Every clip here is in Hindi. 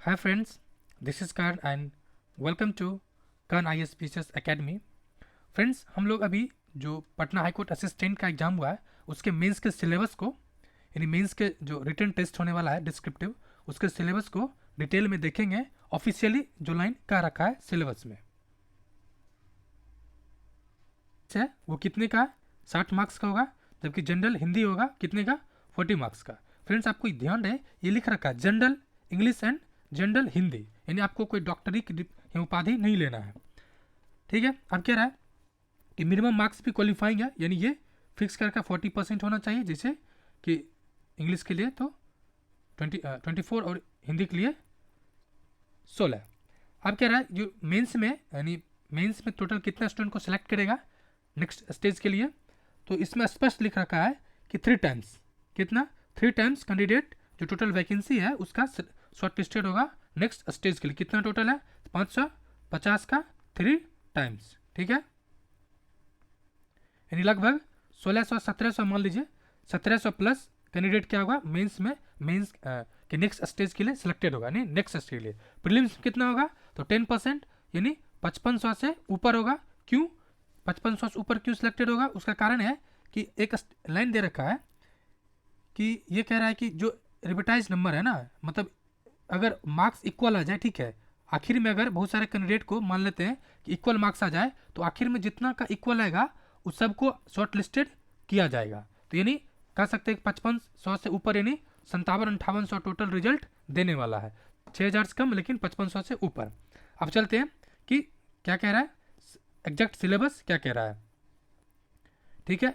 Hi friends, this is Karan and welcome to Karan IAS Teachers Academy. Friends हम लोग अभी जो पटना हाई कोर्ट असिस्टेंट का एग्जाम हुआ है उसके मेंस के सिलेबस को यानी मेंस के जो रिटन टेस्ट होने वाला है डिस्क्रिप्टिव उसके सिलेबस को डिटेल में देखेंगे ऑफिशियली जो लाइन कह रखा है सिलेबस में है वो कितने का 60 मार्क्स का होगा जबकि जनरल हिंदी होगा कितने का 40 मार्क्स का। फ्रेंड्स आपको ध्यान रहे ये लिख रखा है general English and general Hindi यानी आपको कोई डॉक्टरी की उपाधि नहीं लेना है। ठीक है, अब कह रहा है कि मिनिमम मार्क्स भी क्वालिफाइंग है यानी ये फिक्स करके 40% होना चाहिए जैसे कि इंग्लिश के लिए तो 24 और हिंदी के लिए 16। अब कह रहा है जो मेंस में यानी मेंस में टोटल कितना स्टूडेंट को सिलेक्ट करेगा नेक्स्ट स्टेज के लिए, तो इसमें स्पष्ट लिख रखा है कि 3 टाइम्स कितना 3 टाइम्स कैंडिडेट जो टोटल वैकेंसी है उसका शॉर्ट लिस्टेड होगा नेक्स्ट स्टेज के लिए। कितना टोटल है 550 का 3 टाइम्स। ठीक है, यानी लगभग 1600-1700 मान लीजिए 1700 प्लस कैंडिडेट क्या होगा मेंस में मेंस के नेक्स्ट स्टेज के लिए सिलेक्टेड होगा यानी नेक्स्ट स्टेज के लिए। प्रीलिम्स कितना होगा तो 10% यानी 5500 से ऊपर होगा। क्यों 5500 से ऊपर क्यों सिलेक्टेड होगा उसका कारण है कि एक लाइन दे रखा है कि ये कह रहा है कि जो रिवर्टाइज नंबर है ना मतलब अगर मार्क्स इक्वल आ जाए, ठीक है, आखिर में अगर बहुत सारे कैंडिडेट को मान लेते हैं कि इक्वल मार्क्स आ जाए तो आखिर में जितना का इक्वल आएगा उस सबको शॉर्ट लिस्टेड किया जाएगा। तो यानी कह सकते हैं कि 5500 से ऊपर यानी 5700-5800 टोटल रिजल्ट देने वाला है, 6000 से कम लेकिन 5500 से ऊपर। अब चलते हैं कि क्या कह रहा है एग्जैक्ट सिलेबस क्या कह रहा है। ठीक है,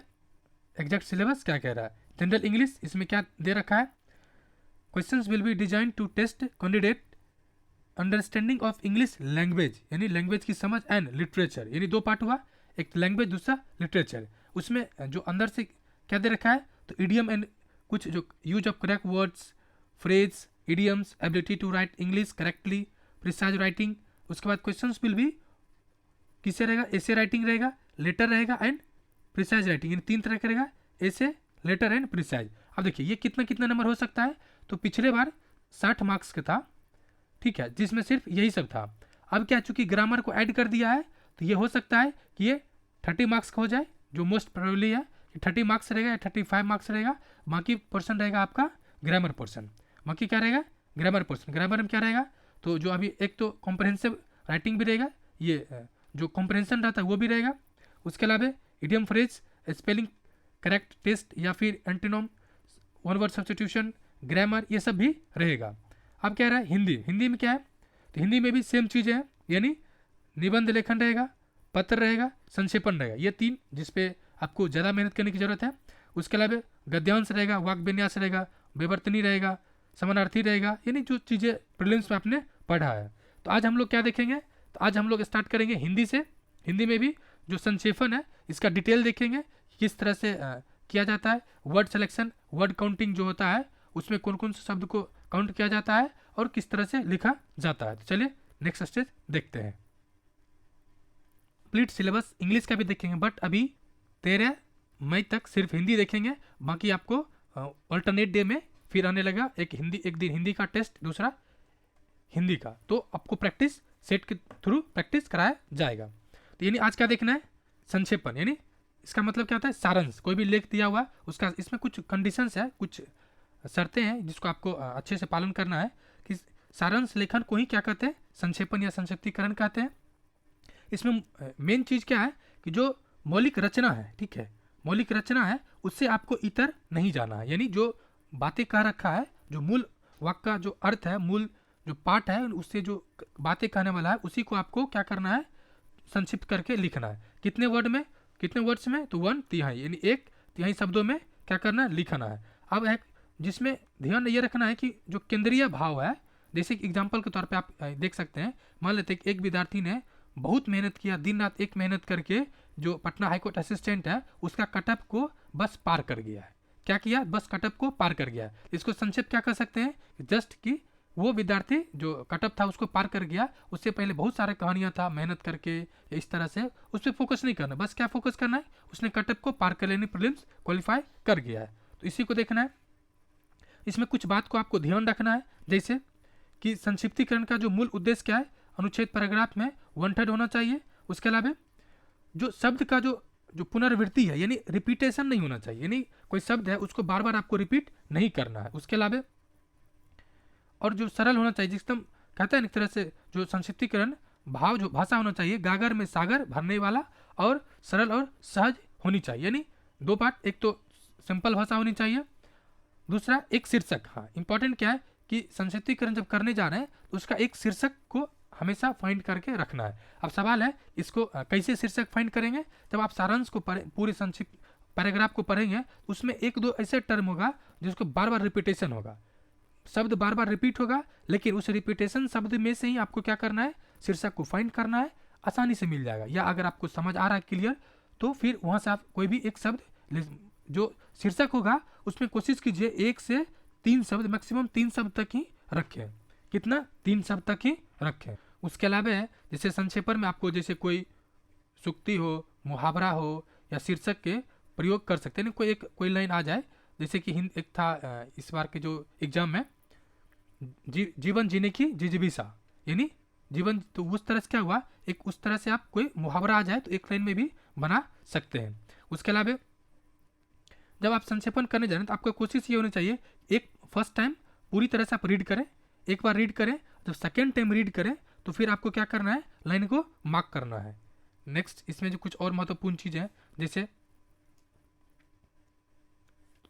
एग्जैक्ट सिलेबस क्या कह रहा है। जनरल इंग्लिश इसमें क्या दे रखा है questions will be design to test candidate understanding of English language यानी लैंग्वेज की समझ एंड लिटरेचर यानी 2 पार्ट हुआ, एक लैंग्वेज दूसरा लिटरेचर। उसमें जो अंदर से क्या दे रखा है तो इडियम एंड कुछ जो use of correct words phrase idioms ability to write English correctly precise writing. उसके बाद क्वेश्चंस विल भी किससे रहेगा एसे राइटिंग रहेगा लेटर रहेगा एंड प्रिसाइज राइटिंग यानी 3 तरह का रहेगा एसे लेटर एंड प्रिसाइज। अब देखिए ये कितना कितना नंबर हो सकता है तो पिछले बार 60 मार्क्स का था, ठीक है, जिसमें सिर्फ यही सब था। अब क्या चूंकि ग्रामर को ऐड कर दिया है तो ये हो सकता है कि ये 30 मार्क्स का हो जाए जो मोस्ट प्रोबेबली है कि 30 मार्क्स रहेगा या 35 मार्क्स रहेगा। बाकी पोर्शन रहेगा आपका ग्रामर पोर्शन। बाकी क्या रहेगा ग्रामर पोर्शन। ग्रामर में क्या रहेगा तो जो अभी एक तो कॉम्प्रहेंसिव राइटिंग भी रहेगा, ये जो कॉम्प्रहेंशन रहता है वो भी रहेगा। उसके अलावा idiom phrase spelling correct test या फिर antonym one word substitution grammar ये सब भी रहेगा। अब क्या रहा है हिंदी। हिंदी में क्या है तो हिंदी में भी सेम चीज़ें हैं यानी निबंध लेखन रहेगा पत्र रहेगा संक्षेपण रहेगा, ये 3 जिसपे आपको ज़्यादा मेहनत करने की जरूरत है। उसके अलावा गद्यांश रहेगा वाक्य विन्यास रहेगा विवर्तनी रहेगा समानार्थी रहेगा यानी जो चीज़ें प्रीलिम्स में आपने पढ़ा है। तो आज हम लोग क्या देखेंगे तो आज हम लोग स्टार्ट करेंगे हिंदी से। हिंदी में भी जो संक्षेपण है इसका डिटेल देखेंगे किस तरह से किया जाता है, वर्ड सिलेक्शन वर्ड काउंटिंग जो होता है उसमें कौन कौन से शब्द को काउंट किया जाता है और किस तरह से लिखा जाता है। तो चलिए नेक्स्ट स्टेज देखते हैं। कंप्लीट सिलेबस इंग्लिश का भी देखेंगे बट अभी 13 मई तक सिर्फ हिंदी देखेंगे। बाकी आपको अल्टरनेट डे में फिर आने लगा एक दिन हिंदी का टेस्ट दूसरा हिंदी का, तो आपको प्रैक्टिस सेट के थ्रू प्रैक्टिस कराया जाएगा। तो यानी आज क्या देखना है संक्षेपण यानी इसका मतलब क्या होता है सारांश। कोई भी लेख दिया हुआ उसका इसमें कुछ कंडीशंस है कुछ शर्तें हैं जिसको आपको अच्छे से पालन करना है कि सारांश लेखन को ही क्या कहते हैं संक्षेपण या संक्षिप्तीकरण कहते हैं। इसमें मेन चीज़ क्या है कि जो मौलिक रचना है, ठीक है, मौलिक रचना है उससे आपको इतर नहीं जाना है यानी जो बातें कह रखा है जो मूल वाक्य का जो अर्थ है मूल जो पाठ है उससे जो बातें कहने वाला है उसी को आपको क्या करना है संक्षिप्त करके लिखना है। कितने वर्ड्स में तो 1/3 यानी 1/3 शब्दों में क्या करना है लिखना है। अब एक जिसमें ध्यान ये रखना है कि जो केंद्रीय भाव है जैसे कि एग्जाम्पल के तौर पे आप देख सकते हैं मान लेते हैं कि एक विद्यार्थी ने बहुत मेहनत किया दिन रात एक मेहनत करके जो पटना हाईकोर्ट असिस्टेंट है उसका कटअप को बस पार कर गया है। क्या किया बस कटअप को पार कर गया है। इसको संक्षिप्त क्या कर सकते हैं जस्ट कि वो विद्यार्थी जो कटअप था उसको पार कर गया, उससे पहले बहुत सारे कहानियां था मेहनत करके इस तरह से उस पर फोकस नहीं करना, बस क्या फोकस करना है उसने कटअप को पार कर लेने प्रीलिम्स क्वालिफाई कर गया है। तो इसी को देखना है। इसमें कुछ बात को आपको ध्यान रखना है जैसे कि संक्षिप्तीकरण का जो मूल उद्देश्य क्या है, अनुच्छेद पैराग्राफ में वांटेड होना चाहिए। उसके अलावा जो शब्द का जो पुनरावृत्ति है यानी रिपीटेशन नहीं होना चाहिए, यानी कोई शब्द है उसको बार बार आपको रिपीट नहीं करना है। उसके अलावा और जो सरल होना चाहिए, जिस एकदम कहते हैं एक तरह से जो संक्षिप्तीकरण भाव जो भाषा होना चाहिए, गागर में सागर भरने वाला और सरल और सहज होनी चाहिए। यानी दो पार्ट, एक तो सिंपल भाषा होनी चाहिए, दूसरा एक शीर्षक। हाँ, इंपॉर्टेंट क्या है कि संक्षिप्तीकरण जब करने जा रहे हैं तो उसका एक शीर्षक को हमेशा फाइंड करके रखना है। अब सवाल है इसको कैसे शीर्षक फाइंड करेंगे? जब आप सारांश को पूरे संक्षिप्त पैराग्राफ को पढ़ेंगे उसमें एक दो ऐसे टर्म होगा जिसको बार बार रिपीटेशन होगा, शब्द बार बार रिपीट होगा, लेकिन उस रिपीटेशन शब्द में से ही आपको क्या करना है, शीर्षक को फाइंड करना है, आसानी से मिल जाएगा। या अगर आपको समझ आ रहा है क्लियर तो फिर वहाँ से आप कोई भी एक शब्द जो शीर्षक होगा उसमें कोशिश कीजिए 1 से 3 शब्द, मैक्सिमम 3 शब्द तक ही रखें। कितना? 3 शब्द तक ही रखें। उसके अलावा जैसे संक्षेपण में आपको जैसे कोई सूक्ति हो, मुहावरा हो या शीर्षक के प्रयोग कर सकते हैं। कोई लाइन आ जाए, जैसे कि एक था इस बार के जो एग्जाम में, जीवन जीने की जिजीविषा, यानी जीवन, तो उस तरह से क्या हुआ, एक उस तरह से आप कोई मुहावरा आ जाए तो एक लाइन में भी बना सकते हैं। उसके अलावा जब आप संक्षेपण करने जा रहे हैं तो आपको कोशिश ये होनी चाहिए, एक फर्स्ट टाइम पूरी तरह से आप रीड करें, एक बार रीड करें, जब सेकेंड टाइम रीड करें तो फिर आपको क्या करना है, लाइन को मार्क करना है। नेक्स्ट इसमें जो कुछ और महत्वपूर्ण चीज़ें हैं, जैसे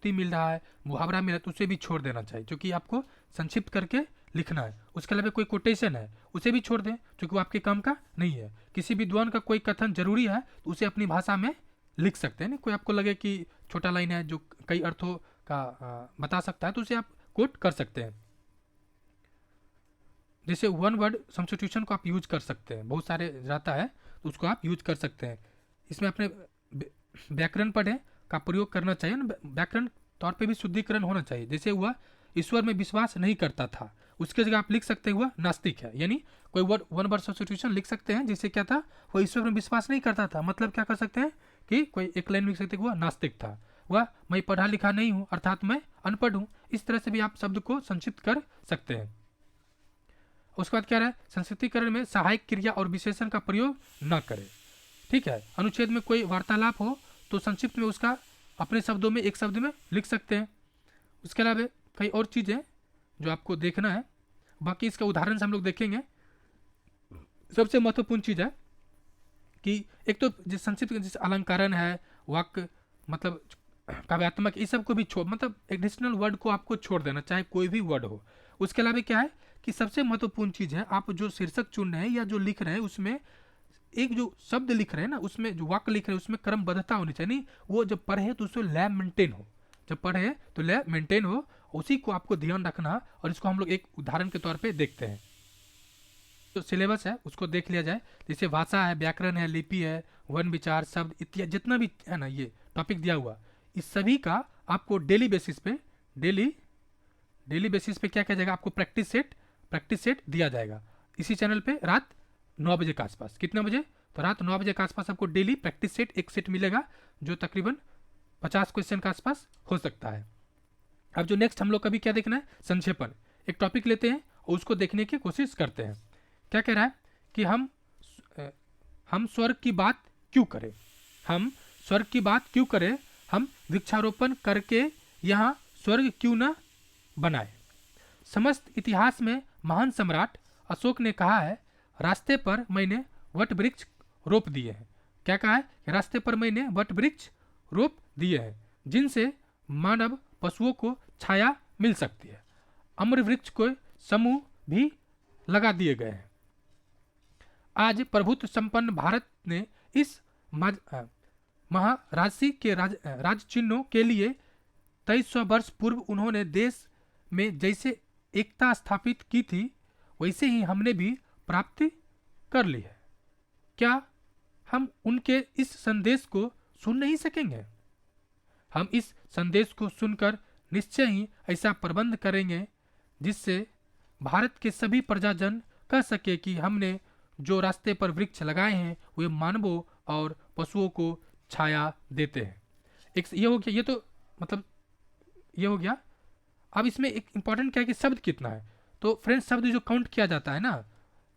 मिल रहा है, मुहावरा मिला तो उसे भी छोड़ देना चाहिए, जो कि आपको संक्षिप्त करके लिखना है। उसके अलावा कोई कोटेशन है उसे भी छोड़ दें, जो कि वो आपके काम का नहीं है। किसी विद्वान का कोई कथन जरूरी है तो उसे अपनी भाषा में लिख सकते हैं। कोई आपको लगे कि छोटा लाइन है जो कई अर्थों का बता सकता है तो उसे आप कोट कर सकते हैं। जैसे वन वर्ड सब्स्टिट्यूशन को आप यूज कर सकते हैं, बहुत सारे रहता है तो उसको आप यूज कर सकते हैं। इसमें अपने व्याकरण पढ़ें का प्रयोग करना चाहिए ना, व्याकरण तौर पे भी शुद्धिकरण होना चाहिए। जैसे हुआ ईश्वर में विश्वास नहीं करता था, उसके जगह आप लिख सकते हुआ नास्तिक है, यानी कोई वर्ड वन वर्ड सब्स्टिट्यूशन लिख सकते हैं। जैसे क्या था, वो ईश्वर में विश्वास नहीं करता था, मतलब क्या कर सकते हैं कि कोई एक लाइन लिख सकते हुआ नास्तिक था, वह मैं पढ़ा लिखा नहीं हूँ अर्थात मैं अनपढ़ हूँ। इस तरह से भी आप शब्द को संक्षिप्त कर सकते हैं। उसके बाद क्या है, संक्षिप्तीकरण में सहायक क्रिया और विशेषण का प्रयोग न करें। ठीक है, अनुच्छेद में कोई वार्तालाप हो तो संक्षिप्त में उसका अपने शब्दों में एक शब्द में लिख सकते हैं। उसके अलावा कई और चीज़ें जो आपको देखना है, बाकी इसका उदाहरण से हम लोग देखेंगे। सबसे महत्वपूर्ण चीज़ है कि एक तो जिस संक्षिप्त जैसे अलंकरण है, वाक्य मतलब काव्यात्मक, इस सब को भी छोड़, मतलब एडिशनल वर्ड को आपको छोड़ देना, चाहे कोई भी वर्ड हो। उसके अलावा क्या है कि सबसे महत्वपूर्ण चीज़ है, आप जो शीर्षक चुन रहे हैं या जो लिख रहे हैं उसमें एक जो शब्द लिख रहे हैं ना, उसमें जो वाक्य लिख रहे हैं उसमें क्रमबद्धता होनी चाहिए। नहीं, वो जब पढ़े तो उसमें लय मेंटेन हो, जब पढ़े तो लय मेंटेन हो, उसी को आपको ध्यान रखना। और इसको हम लोग एक उदाहरण के तौर पे देखते हैं। जो सिलेबस है उसको देख लिया जाए, जैसे भाषा है, व्याकरण है, लिपि है, वन विचार, शब्द इत्यादि जितना भी है ना ये टॉपिक दिया हुआ, इस सभी का आपको डेली बेसिस पे क्या किया जाएगा, आपको प्रैक्टिस सेट दिया जाएगा इसी चैनल पे रात 9 बजे के आसपास। कितना बजे? तो रात 9 बजे के आसपास आपको डेली प्रैक्टिस सेट एक सेट मिलेगा, जो तकरीबन 50 क्वेश्चन के आसपास हो सकता है। अब जो नेक्स्ट हम लोग का भी क्या देखना है, संक्षेपण। एक टॉपिक लेते हैं और उसको देखने की कोशिश करते हैं। क्या कह रहा है कि हम स्वर्ग की बात क्यों करें, हम स्वर्ग की बात क्यों करें, हम वृक्षारोपण करके यहाँ स्वर्ग क्यों न बनाए। समस्त इतिहास में महान सम्राट अशोक ने कहा है, रास्ते पर मैंने वट वृक्ष रोप दिए हैं। क्या कहा है? रास्ते पर मैंने वट वृक्ष रोप दिए हैं जिनसे मानव पशुओं को छाया मिल सकती है। अम्र वृक्ष को समूह भी लगा दिए गए हैं। आज प्रभुत्व संपन्न भारत ने इस महाराशि के राज चिन्हों के लिए 2300 वर्ष पूर्व उन्होंने देश में जैसे एकता स्थापित की थी वैसे ही हमने भी प्राप्ति कर ली है। क्या हम उनके इस संदेश को सुन नहीं सकेंगे? हम इस संदेश को सुनकर निश्चय ही ऐसा प्रबंध करेंगे जिससे भारत के सभी प्रजाजन कह सके कि हमने जो रास्ते पर वृक्ष लगाए हैं वे मानवों और पशुओं को छाया देते हैं। एक ये हो गया, ये तो मतलब ये हो गया। अब इसमें एक इंपॉर्टेंट क्या है कि शब्द कितना है, तो फ्रेंड्स शब्द जो काउंट किया जाता है ना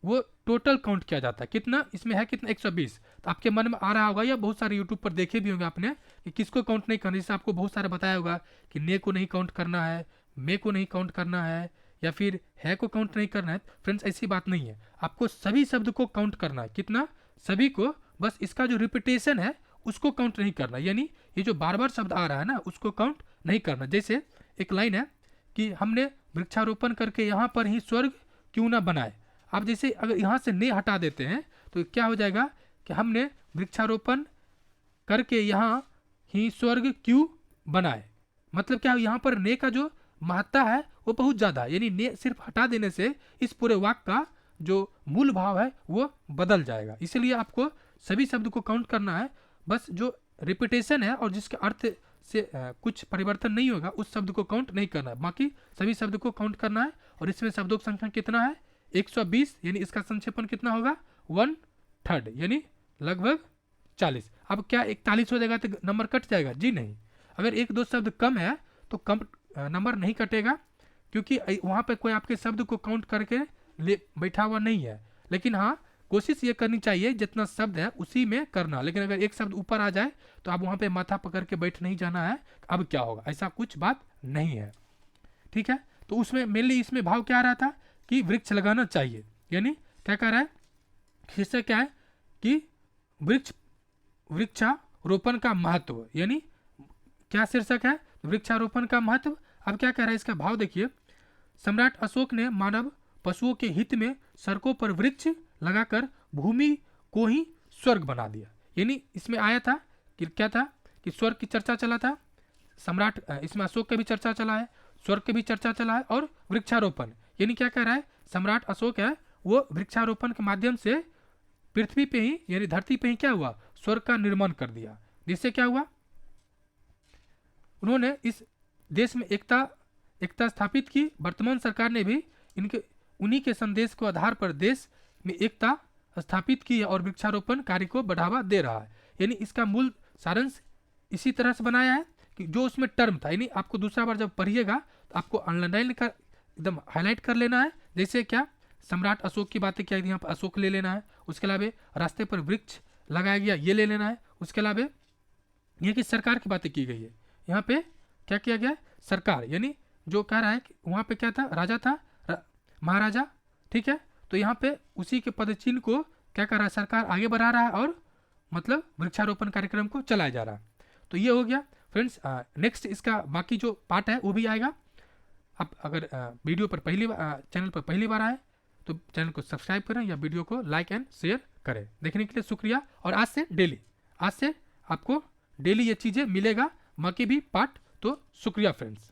वो टोटल काउंट किया जाता है। कितना इसमें है, कितना 120। तो आपके मन में आ रहा होगा या बहुत सारे यूट्यूब पर देखे भी होंगे आपने कि किसको काउंट नहीं करना। जैसे आपको बहुत सारे बताया होगा कि ने को नहीं काउंट करना है, मे को नहीं काउंट करना है, या फिर है को काउंट नहीं करना है। फ्रेंड्स ऐसी बात नहीं है, आपको सभी शब्द को काउंट करना है। कितना, सभी को, बस इसका जो रिपीटेशन है उसको काउंट नहीं करना, यानी ये जो बार बार शब्द आ रहा है ना उसको काउंट नहीं करना। जैसे एक लाइन है कि हमने वृक्षारोपण करके यहाँ पर ही स्वर्ग क्यों ना बनाए। आप जैसे अगर यहाँ से ने हटा देते हैं तो क्या हो जाएगा कि हमने वृक्षारोपण करके यहाँ ही स्वर्ग क्यों बनाए। मतलब क्या, यहाँ पर ने का जो महत्ता है वो बहुत ज़्यादा है, यानी ने सिर्फ हटा देने से इस पूरे वाक्य का जो मूल भाव है वो बदल जाएगा। इसलिए आपको सभी शब्द को काउंट करना है, बस जो रिपीटेशन है और जिसके अर्थ से कुछ परिवर्तन नहीं होगा उस शब्द को काउंट नहीं करना है। बाकी सभी शब्द को काउंट करना है। और इसमें शब्दों की संख्या कितना है, 120, यानी इसका संक्षेपण कितना होगा, 1/3, यानी लगभग 40। अब क्या 41 हो जाएगा तो नंबर कट जाएगा? जी नहीं। अगर एक दो शब्द कम है तो कम नंबर नहीं कटेगा, क्योंकि वहाँ पे कोई आपके शब्द को काउंट करके ले बैठा हुआ नहीं है। लेकिन हाँ, कोशिश ये करनी चाहिए जितना शब्द है उसी में करना। लेकिन अगर एक शब्द ऊपर आ जाए तो आप वहाँ पे माथा पकड़ के बैठ नहीं जाना है अब क्या होगा, ऐसा कुछ बात नहीं है। ठीक है, तो उसमें मेनली इसमें भाव क्या आ रहा था कि वृक्ष लगाना चाहिए, यानी क्या कह रहा है, शीर्षक क्या है कि वृक्षारोपण का महत्व, यानी क्या शीर्षक है, वृक्षारोपण का महत्व। अब क्या कह रहा है, इसका भाव देखिए। सम्राट अशोक ने मानव पशुओं के हित में सड़कों पर वृक्ष लगाकर भूमि को ही स्वर्ग बना दिया। यानी इसमें आया था कि क्या था कि स्वर्ग की चर्चा चला था, सम्राट इसमें अशोक की भी चर्चा चला है, स्वर्ग की भी चर्चा चला है, और वृक्षारोपण, यानी क्या कह रहा है, सम्राट अशोक है वो वृक्षारोपण के माध्यम से पृथ्वी पे ही यानी धरती पे ही क्या हुआ, स्वर्ग का निर्माण कर दिया। जिससे क्या हुआ, उन्होंने इस देश में एकता स्थापित की। वर्तमान सरकार ने भी उन्हीं के संदेश के आधार पर देश में एकता स्थापित की और वृक्षारोपण कार्य को बढ़ावा दे रहा है। यानी इसका मूल सारांश इसी तरह से बनाया है कि जो उसमें टर्म था, यानी आपको दूसरा बार जब पढ़िएगा तो आपको अंडरलाइन कर एकदम हाईलाइट कर लेना है। जैसे क्या, सम्राट अशोक की बातें क्या, यहाँ पर अशोक ले लेना है। उसके अलावा रास्ते पर वृक्ष लगाया गया ये ले लेना है। उसके अलावा यहाँ की सरकार की बातें की गई है। यहाँ पे क्या किया गया, सरकार, यानी जो कह रहा है कि वहाँ पे क्या था, राजा था, महाराजा। ठीक है, तो यहाँ पे उसी के पदचिन्ह को क्या कर रहा है, सरकार आगे बढ़ा रहा है और मतलब वृक्षारोपण कार्यक्रम को चलाया जा रहा है। तो ये हो गया फ्रेंड्स। नेक्स्ट इसका बाकी जो पार्ट है वो भी आएगा। आप अगर वीडियो पर चैनल पर पहली बार आए तो चैनल को सब्सक्राइब करें या वीडियो को लाइक एंड शेयर करें। देखने के लिए शुक्रिया। और आज से आपको डेली ये चीज़ें मिलेगा, बाकी भी पार्ट। तो शुक्रिया फ्रेंड्स।